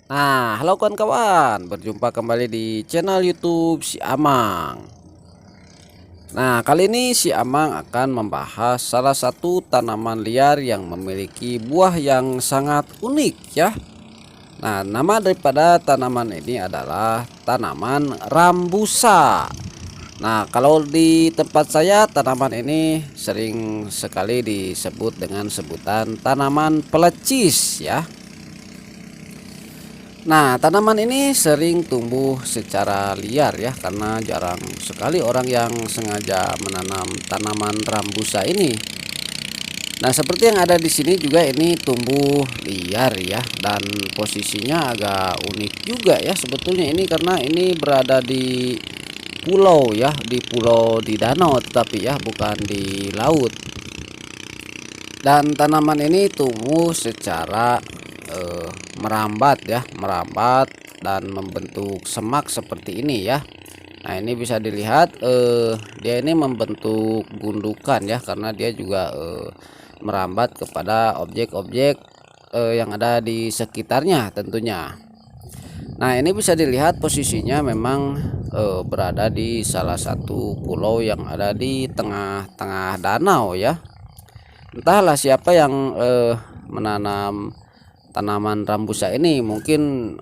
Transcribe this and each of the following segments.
Nah, halo kawan-kawan, berjumpa kembali di channel YouTube Si Amang. Nah, kali ini Si Amang akan membahas salah satu tanaman liar yang memiliki buah yang sangat unik ya. Nah, nama daripada tanaman ini adalah tanaman rambusa. Nah, kalau di tempat saya tanaman ini sering sekali disebut dengan sebutan tanaman pelecis ya. Nah, tanaman ini sering tumbuh secara liar ya, karena jarang sekali orang yang sengaja menanam tanaman rambusa ini. Nah, seperti yang ada di sini juga ini tumbuh liar ya, dan posisinya agak unik juga ya sebetulnya ini, karena ini berada di pulau ya, di pulau di danau, tetapi ya bukan di laut. Dan tanaman ini tumbuh secara merambat ya, merambat dan membentuk semak seperti ini ya. Nah, ini bisa dilihat dia ini membentuk gundukan ya, karena dia juga merambat kepada objek-objek yang ada di sekitarnya tentunya. Nah, ini bisa dilihat posisinya memang berada di salah satu pulau yang ada di tengah-tengah danau ya. Entahlah siapa yang menanam tanaman rambusa ini, mungkin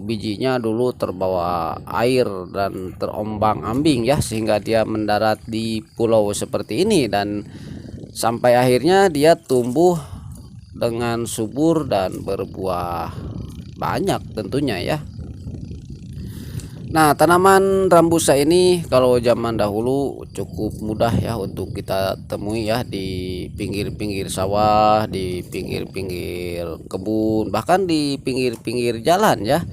bijinya dulu terbawa air dan terombang-ambing ya, sehingga dia mendarat di pulau seperti ini, dan sampai akhirnya dia tumbuh dengan subur dan berbuah banyak tentunya ya. Nah, tanaman rambusa ini kalau zaman dahulu cukup mudah ya untuk kita temui ya, di pinggir-pinggir sawah, di pinggir-pinggir kebun, bahkan di pinggir-pinggir jalan ya.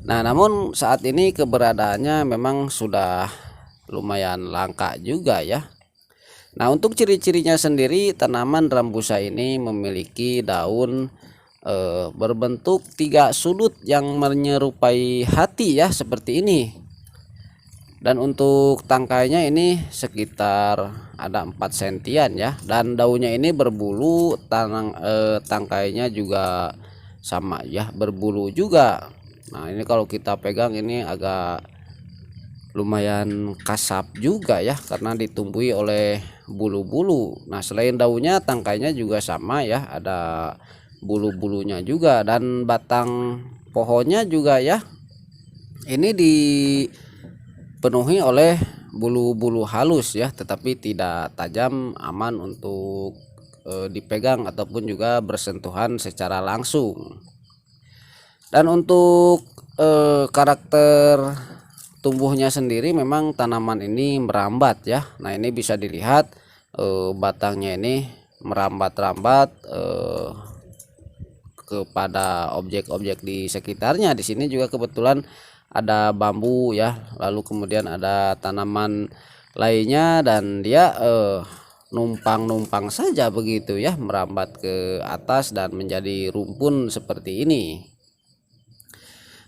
Nah, namun saat ini keberadaannya memang sudah lumayan langka juga ya. Nah, untuk ciri-cirinya sendiri, tanaman rambusa ini memiliki daun berbentuk tiga sudut yang menyerupai hati ya, seperti ini. Dan untuk tangkainya ini sekitar ada 4 sentian ya, dan daunnya ini berbulu, tangkainya juga sama ya, berbulu juga. Nah, ini kalau kita pegang ini agak lumayan kasap juga ya, karena ditumbuhi oleh bulu-bulu. Nah, selain daunnya, tangkainya juga sama ya, ada bulu-bulunya juga, dan batang pohonnya juga ya ini dipenuhi oleh bulu-bulu halus ya, tetapi tidak tajam, aman untuk dipegang ataupun juga bersentuhan secara langsung. Dan untuk karakter tumbuhnya sendiri, memang tanaman ini merambat ya. Nah, ini bisa dilihat batangnya ini merambat-rambat kepada objek-objek di sekitarnya. Di sini juga kebetulan ada bambu ya, lalu kemudian ada tanaman lainnya, dan dia numpang-numpang saja begitu ya, merambat ke atas dan menjadi rumpun seperti ini.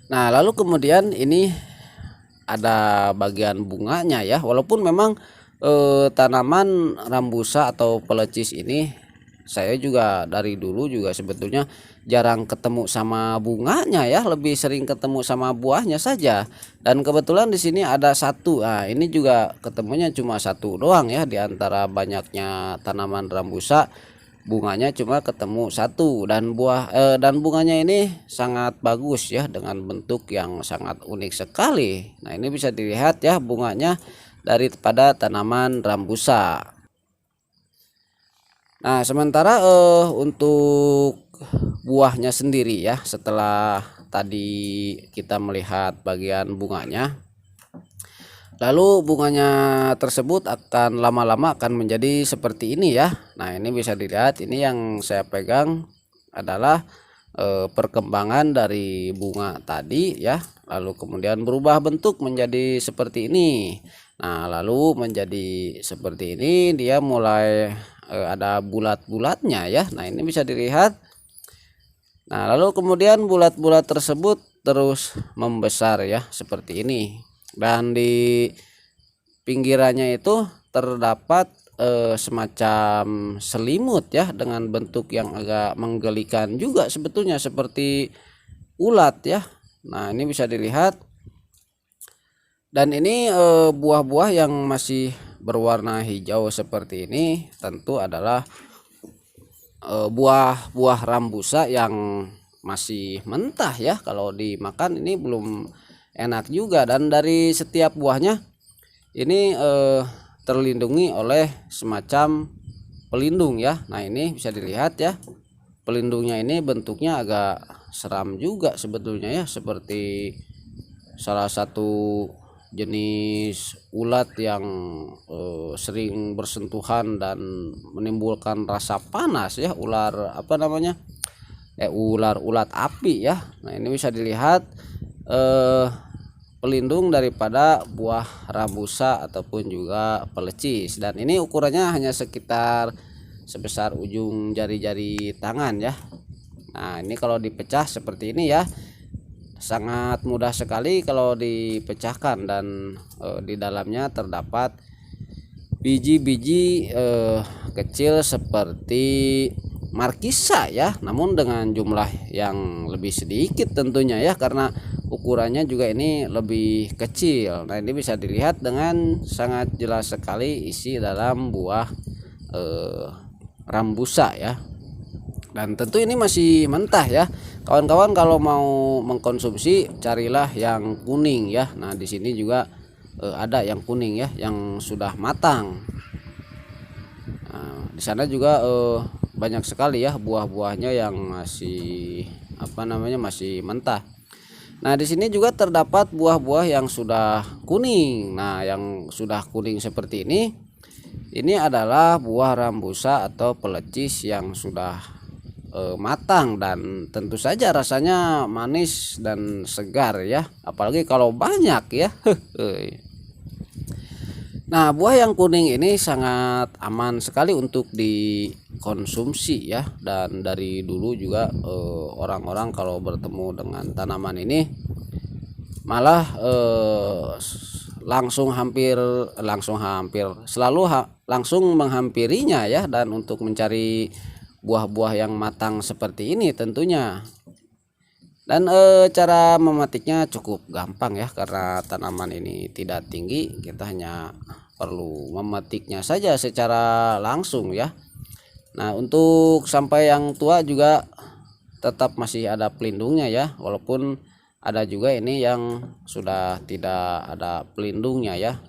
Nah, lalu kemudian ini ada bagian bunganya ya, walaupun memang tanaman rambusa atau pelecis ini saya juga dari dulu juga sebetulnya jarang ketemu sama bunganya ya, lebih sering ketemu sama buahnya saja. Dan kebetulan di sini ada satu. Nah, ini juga ketemunya cuma satu doang ya, di antara banyaknya tanaman rambusa. Bunganya cuma ketemu satu, dan dan bunganya ini sangat bagus ya, dengan bentuk yang sangat unik sekali. Nah, ini bisa dilihat ya bunganya daripada tanaman rambusa. Nah, sementara untuk buahnya sendiri ya, setelah tadi kita melihat bagian bunganya, lalu bunganya tersebut akan lama-lama akan menjadi seperti ini ya. Nah, ini bisa dilihat, ini yang saya pegang adalah perkembangan dari bunga tadi ya, lalu kemudian berubah bentuk menjadi seperti ini. Nah, lalu menjadi seperti ini, dia mulai ada bulat-bulatnya ya. Nah, ini bisa dilihat. Nah, lalu kemudian bulat-bulat tersebut terus membesar ya, seperti ini. Dan di pinggirannya itu terdapat semacam selimut ya, dengan bentuk yang agak menggelikan juga sebetulnya, seperti ulat ya. Nah, ini bisa dilihat. Dan ini buah-buah yang masih berwarna hijau seperti ini tentu adalah buah-buah rambusa yang masih mentah ya. Kalau dimakan ini belum enak juga, dan dari setiap buahnya ini terlindungi oleh semacam pelindung ya. Nah, ini bisa dilihat ya, pelindungnya ini bentuknya agak seram juga sebetulnya ya, seperti salah satu jenis ulat yang sering bersentuhan dan menimbulkan rasa panas ya, ular apa namanya, ulat api ya. Nah, ini bisa dilihat pelindung daripada buah rambusa ataupun juga pelecis, dan ini ukurannya hanya sekitar sebesar ujung jari-jari tangan ya. Nah, ini kalau dipecah seperti ini ya, sangat mudah sekali kalau dipecahkan, dan di dalamnya terdapat biji-biji kecil seperti markisa ya, namun dengan jumlah yang lebih sedikit tentunya ya, karena ukurannya juga ini lebih kecil. Nah, ini bisa dilihat dengan sangat jelas sekali isi dalam buah rambusa ya. Dan tentu ini masih mentah ya. Kawan-kawan kalau mau mengkonsumsi carilah yang kuning ya. Nah, di sini juga ada yang kuning ya, yang sudah matang. Nah, di sana juga banyak sekali ya buah-buahnya yang masih masih mentah. Nah, di sini juga terdapat buah-buah yang sudah kuning. Nah, yang sudah kuning seperti ini adalah buah rambusa atau pelecis yang sudah matang, dan tentu saja rasanya manis dan segar ya, apalagi kalau banyak ya. Nah, buah yang kuning ini sangat aman sekali untuk dikonsumsi ya, dan dari dulu juga orang-orang kalau bertemu dengan tanaman ini malah langsung langsung menghampirinya ya, dan untuk mencari buah-buah yang matang seperti ini tentunya. Dan cara memetiknya cukup gampang ya, karena tanaman ini tidak tinggi, kita hanya perlu memetiknya saja secara langsung ya. Nah, untuk sampai yang tua juga tetap masih ada pelindungnya ya, walaupun ada juga ini yang sudah tidak ada pelindungnya ya.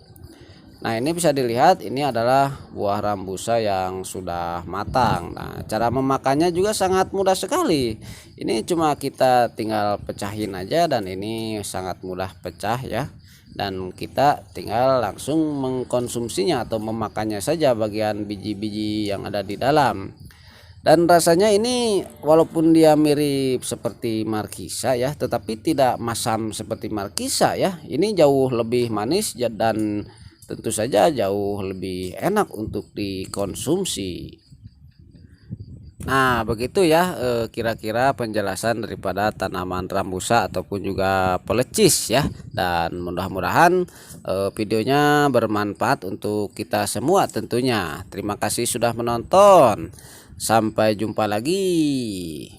Nah, ini bisa dilihat ini adalah buah rambusa yang sudah matang. Nah, cara memakannya juga sangat mudah sekali. Ini cuma kita tinggal pecahin aja, dan ini sangat mudah pecah ya. Dan kita tinggal langsung mengkonsumsinya atau memakannya saja bagian biji-biji yang ada di dalam. Dan rasanya ini walaupun dia mirip seperti markisa ya, tetapi tidak masam seperti markisa ya. Ini jauh lebih manis dan tentu saja jauh lebih enak untuk dikonsumsi. Nah, begitu ya kira-kira penjelasan daripada tanaman rambusa ataupun juga pelecis ya. Dan mudah-mudahan videonya bermanfaat untuk kita semua tentunya. Terima kasih sudah menonton. Sampai jumpa lagi.